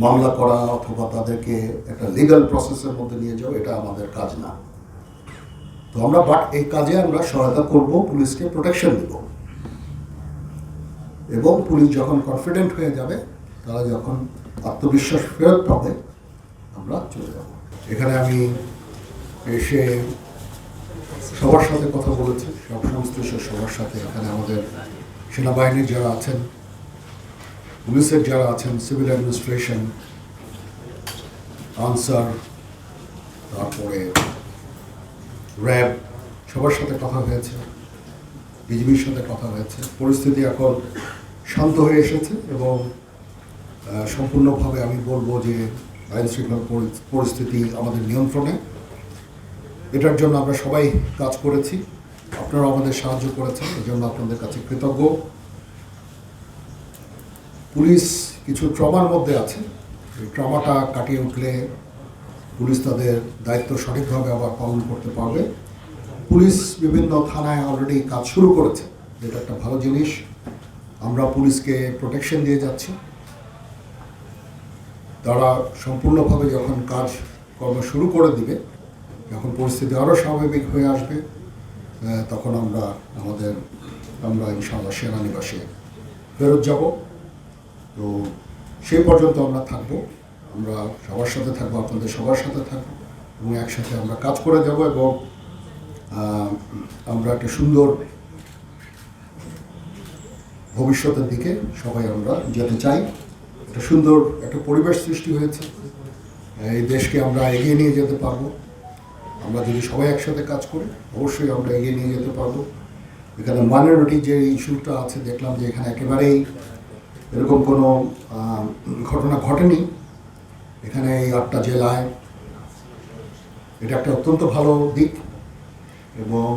মামলা করা অথবা তাদেরকে একটা লিগাল প্রসেসের মধ্যে নিয়ে যাওয়া, এটা আমাদের কাজ না। তো আমরা এই কাজে আমরা সহায়তা করব, পুলিশকে প্রোটেকশন দেব, এবং পুলিশ যখন কনফিডেন্ট হয়ে যাবে, তারা যখন আত্মবিশ্বাস ফেরত পাবে, আমরা চলে যাব। এখানে আমি এসে সবার সাথে কথা বলেছি, সব সংশ্লিষ্ট সবার সাথে। এখানে আমাদের সেনাবাহিনীর যারা আছেন, পুলিশের যারা আছেন, সিভিল অ্যাডমিনিস্ট্রেশন, আনসার, তারপরে র্যাব, সবার সাথে কথা হয়েছে, বিজিবির সাথে কথা হয়েছে। পরিস্থিতি এখন শান্ত হয়ে এসেছে এবং সম্পূর্ণভাবে আমি বলবো যে আইন শৃঙ্খলা পরিস্থিতি আমাদের নিয়ন্ত্রণে। এটার জন্য আমরা সবাই কাজ করেছি, আপনারা আমাদের সাহায্য করেছেন, এই জন্য আপনাদের কাছে কৃতজ্ঞ। পুলিশ কিছু ট্রমার মধ্যে আছে, এই ট্রমাটা কাটিয়ে উঠলে পুলিশ তাদের দায়িত্ব সঠিকভাবে আবার পালন করতে পারবে। পুলিশ বিভিন্ন থানায় অলরেডি কাজ শুরু করেছে, এটা একটা ভালো জিনিস। আমরা পুলিশকে প্রোটেকশন দিয়ে যাচ্ছি। তারা সম্পূর্ণভাবে যখন কাজ কর্ম শুরু করে দিবে, যখন পরিস্থিতি আরও স্বাভাবিক হয়ে আসবে, তখন আমরা ইনশাআল্লাহ সেনানিবাসে ফেরত যাব। তো সেই পর্যন্ত আমরা থাকবো, আমরা সবার সাথে থাকবো, আপনাদের সবার সাথে থাকবো, এবং একসাথে আমরা কাজ করে যাব, এবং আমরা একটা সুন্দর ভবিষ্যতের দিকে সবাই আমরা যেতে চাই। একটা সুন্দর একটা পরিবেশ সৃষ্টি হয়েছে, এই দেশকে আমরা এগিয়ে নিয়ে যেতে পারবো। আমরা যদি সবাই একসাথে কাজ করি, অবশ্যই আমরা এগিয়ে নিয়ে যেতে পারবো। এখানে মাইনরিটি যে ইস্যুটা আছে, দেখলাম যে এখানে একেবারেই এরকম কোনো ঘটনা ঘটেনি। এখানে এই 8টা জেলায় এটা একটা অত্যন্ত ভালো দিক, এবং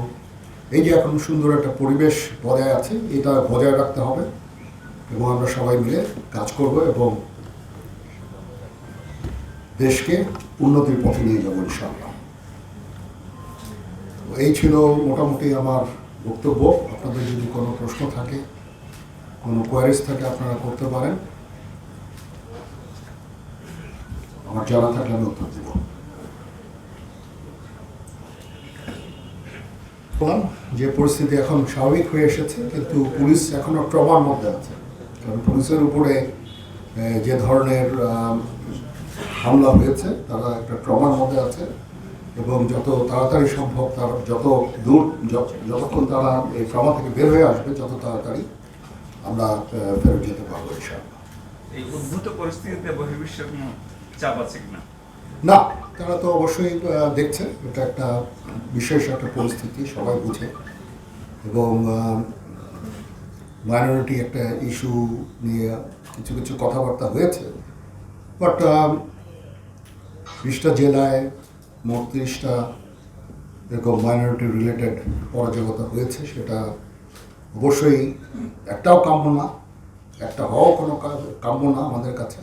এই যে এখন সুন্দর একটা পরিবেশ বজায় আছে, এটা বজায় রাখতে হবে, এবং আমরা সবাই মিলে কাজ করব এবং দেশকে উন্নতির পথে নিয়ে যাবো ইনশাআল্লাহ। এই ছিল মোটামুটি আমার বক্তব্য। আপনাদের যদি কোনো প্রশ্ন থাকে, কোনো কোয়ারিজ থাকে, আপনারা করতে পারেন, আমার জানা থাকলে আমি উত্তর দেব। যে পরিস্থিতি এখন স্বাভাবিক হয়ে এসেছে, কিন্তু পুলিশ এখনো ট্রমার মধ্যে আছে, কারণ পুলিশের উপরে যে ধরনের হামলা হয়েছে, তারা একটা ট্রমার মধ্যে আছে, এবং যত তাড়াতাড়ি সম্ভব, তার যতক্ষণ তারা এই ট্রমা থেকে বের হয়ে আসবে, যত তাড়াতাড়ি আমরা ফেরত যেতে পারবো ইনশাআল্লাহ। এই উদ্ভূত পরিস্থিতিতে বহির্বিশ্বের কোনো চাপ আছে কিনা? না, তারা তো অবশ্যই দেখছে, এটা একটা বিশেষ একটা পরিস্থিতি, সবাই বুঝে, এবং মাইনরিটি একটা ইস্যু নিয়ে কিছু কিছু কথাবার্তা হয়েছে, বাট 20টা জেলায় মোট 30টা এরকম মাইনরিটি রিলেটেড অরাজকতা হয়েছে, সেটা অবশ্যই একটাও কাম্য না, একটা হওয়াও কোনো কাম্য না আমাদের কাছে।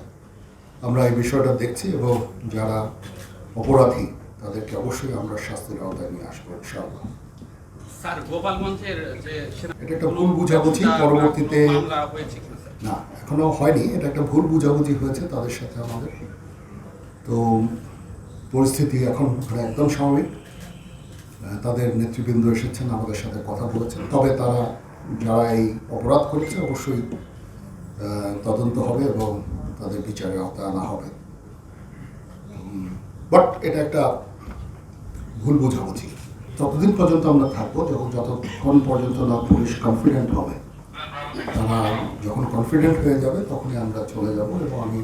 আমরা এই বিষয়টা দেখছি, এবং যারা অপরাধী তাদেরকে অবশ্যই আমরা শাস্তির আওতায় নিয়ে আসবো ইনশাআল্লাহ। স্যার, গোপালগঞ্জের যে এটা একটা ভুল বুঝাবুঝি, পরবর্তীতে না, এখনো হয়নি, এটা একটা ভুল বুঝাবুঝি হয়েছে তাদের সাথে আমাদের। তো পরিস্থিতি এখন একদম স্বাভাবিক। তাদের নেতৃবৃন্দ এসেছেন, আমাদের সাথে কথা বলেছেন, তবে তারা যারা এই অপরাধ করেছে অবশ্যই তদন্ত হবে এবং তাদের বিচারে আওতায় আনা হবে। বাট এটা একটা ভুল বোঝাবুঝি। ততদিন পর্যন্ত আমরা থাকবো যতক্ষণ পর্যন্ত না পুলিশ কনফিডেন্ট হবে। তারা যখন কনফিডেন্ট হয়ে যাবে, তখনই আমরা চলে যাব, এবং আমি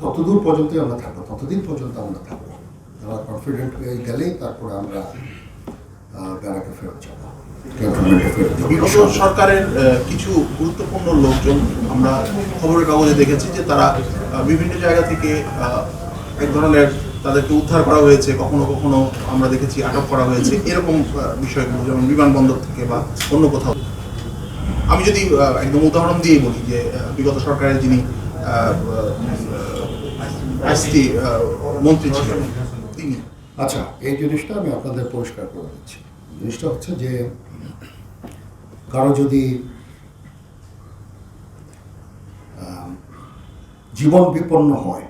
ততদূর পর্যন্তই আমরা থাকবো, ততদিন পর্যন্ত আমরা থাকবো। তারা কনফিডেন্ট হয়ে গেলেই তারপরে আমরা ব্যারাকে ফেরত যাবো। বিগত সরকারের কিছু গুরুত্বপূর্ণ লোকজন আমরা খবরের কাগজে দেখেছি যে তারা বিভিন্ন জায়গা থেকে এক ধরনের তাদেরকে উদ্ধার করা হয়েছে, কখনো কখনো আমরা দেখেছি আটক করা হয়েছে, এরকম বিষয়গুলো, যেমন বিমানবন্দর থেকে বা অন্য কোথাও। আমি যদি একদম উদাহরণ দিয়েই বলি যে বিগত সরকারের যিনি আইসিটি মন্ত্রী ছিলেন তিনি। আচ্ছা, এই জিনিসটা আমি আপনাদের পরিষ্কার করে দিচ্ছি। জিনিসটা হচ্ছে যে কারো যদি জীবন বিপন্ন হয়,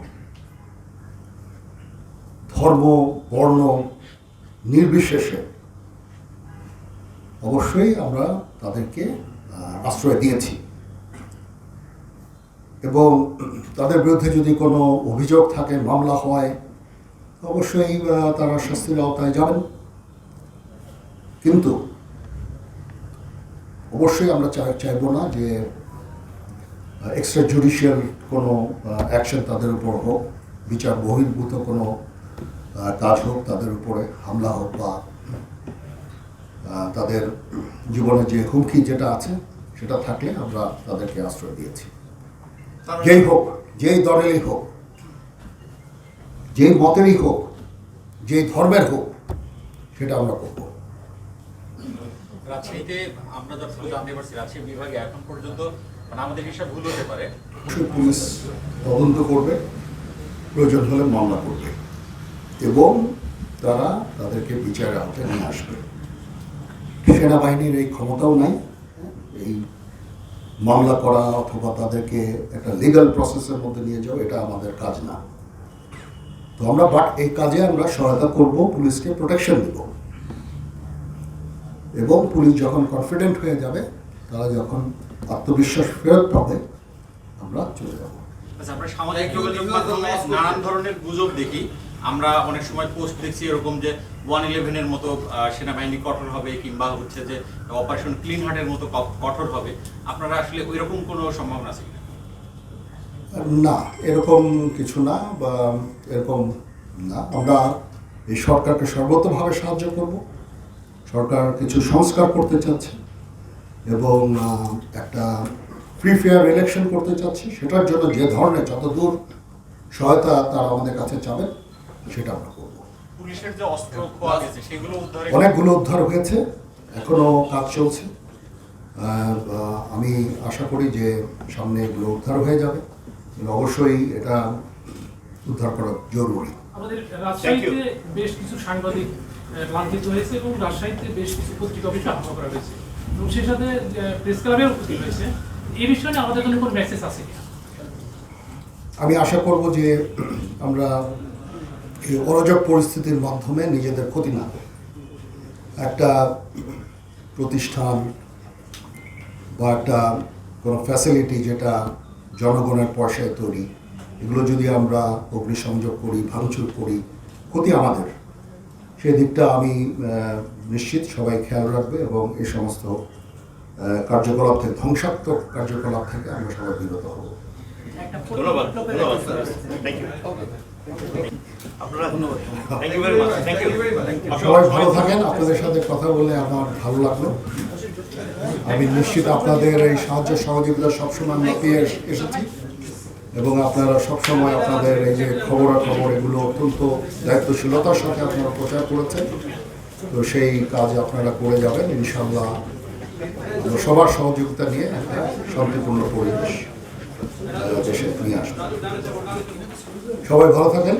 ধর্ম বর্ণ নির্বিশেষে, অবশ্যই আমরা তাদেরকে আশ্রয় দিয়েছি এবং তাদের বিরুদ্ধে যদি কোনো অভিযোগ থাকে, মামলা হয়, অবশ্যই তারা শাস্তির আওতায় যাবেন। কিন্তু অবশ্যই আমরা চাইব না যে এক্সট্রা জুডিশিয়াল কোনো অ্যাকশন তাদের উপর হোক, বিচার বহির্ভূত কোনো কাজ হোক, তাদের উপরে হামলা হোক বা তাদের জীবনে যে হুমকি যেটা আছে সেটা থাকলে আমরা তাদেরকে আশ্রয় দিয়েছি। যেই হোক, যেই দলেরই হোক, যেই মতেরই হোক, যেই ধর্মের হোক, সেটা আমরা করব। রাজশাহীতে আমরা যতটুকু জানতে পারছি, রাজশাহী বিভাগে এখন পর্যন্ত মানে আমাদের হিসাব ভুল হতে পারে, পুলিশ তদন্ত করবে, প্রয়োজন হলে মামলা করবে এবং তারা তাদেরকে বিচারের আওতায় নিয়ে আসবে। সেনাবাহিনীর এই ক্ষমতাও নাই এই মামলা করা অথবা তাদেরকে একটা লিগ্যাল প্রসেসের মধ্যে নিয়ে যাওয়া, এটা আমাদের কাজ না। তো আমরা এই কাজে আমরা সহায়তা করব, পুলিশকে প্রোটেকশন দেব এবং পুলিশ যখন কনফিডেন্ট হয়ে যাবে, তারা যখন আত্মবিশ্বাস ফেরত পাবে, আমরা চলে যাব। আচ্ছা, আমরা সামাজিক যোগাযোগ মাধ্যমে নানান ধরনের গুজব দেখি, আমরা অনেক সময় পোস্ট দেখছি এরকম যে 111-এর মতো সেনাবাহিনী কঠোর হবে কিংবা হচ্ছে যে অপারেশন ক্লিন হার্টের মতো কঠোর হবে, আপনারা আসলে ওইরকম কোনো সম্ভাবনা আছে কিনা? না, এরকম কিছু না, বা এরকম না। আমরা এই সরকারকে সর্বতভাবে সাহায্য করব। সরকার কিছু সংস্কার করতে চাচ্ছে এবং একটা ফ্রি ফেয়ার ইলেকশন করতে চাচ্ছে। সেটার জন্য যে ধরনের যতদূর সহায়তা তারা আমাদের কাছে চাবেন, সেটা আমরা করব। পুলিশের যে অস্ত্র খোয়া গেছে সেগুলো উদ্ধারে অনেকগুলো উদ্ধার হয়েছে, এখনো কাজ চলছে। আমি আশা করি যে সামনে এগুলো উদ্ধার হয়ে যাবে। অবশ্যই এটা উদ্ধার করা জরুরি। আমাদের রাজশাহীতে বেশ কিছু সাংবাদিক লাঞ্ছিত হয়েছে এবং রাজশাহীতে বেশ কিছু পত্রিকা অফিসে হামলা করা হয়েছে এবং সেই সাথে প্রেস ক্লাবেও ক্ষতি হয়েছে। এই বিষয়ে আমাদের জন্য কোনো মেসেজ আছে কিনা? আমি আশা করব যে আমরা এই অরাজক পরিস্থিতির মাধ্যমে নিজেদের ক্ষতি না করি। একটা প্রতিষ্ঠান বা একটা কোনো ফ্যাসিলিটি যেটা জনগণের পয়সায় তৈরি, এগুলো যদি আমরা অগ্নিসংযোগ করি, ভাঙচুর করি, ক্ষতি আমাদের। সেই দিকটা আমি নিশ্চিত সবাই খেয়াল রাখবে এবং এই সমস্ত কার্যকলাপ থেকে, ধ্বংসাত্মক কার্যকলাপ থেকে আমরা সবাই বিরত হব। ধন্যবাদ। Thank you. আপনারা thank you very much. Thank you. সবাই ভালো থাকেন। আপনাদের সাথে কথা বলে আমার ভালো লাগলো। আমি নিশ্চিত আপনাদের এই সাহায্য সহযোগিতা সবসময় আমরা পেয়ে এসেছি এবং আপনারা সবসময় আপনাদের এই যে খবরাখবর এগুলো অত্যন্ত দায়িত্বশীলতার সাথে আপনারা প্রচার করেছেন। তো সেই কাজ আপনারা করে যাবেন ইনশাআল্লাহ। আমরা সবার সহযোগিতা নিয়ে একটা শান্তিপূর্ণ পরিবেশ দেশে নিয়ে আসবেন। সবাই ভালো থাকেন।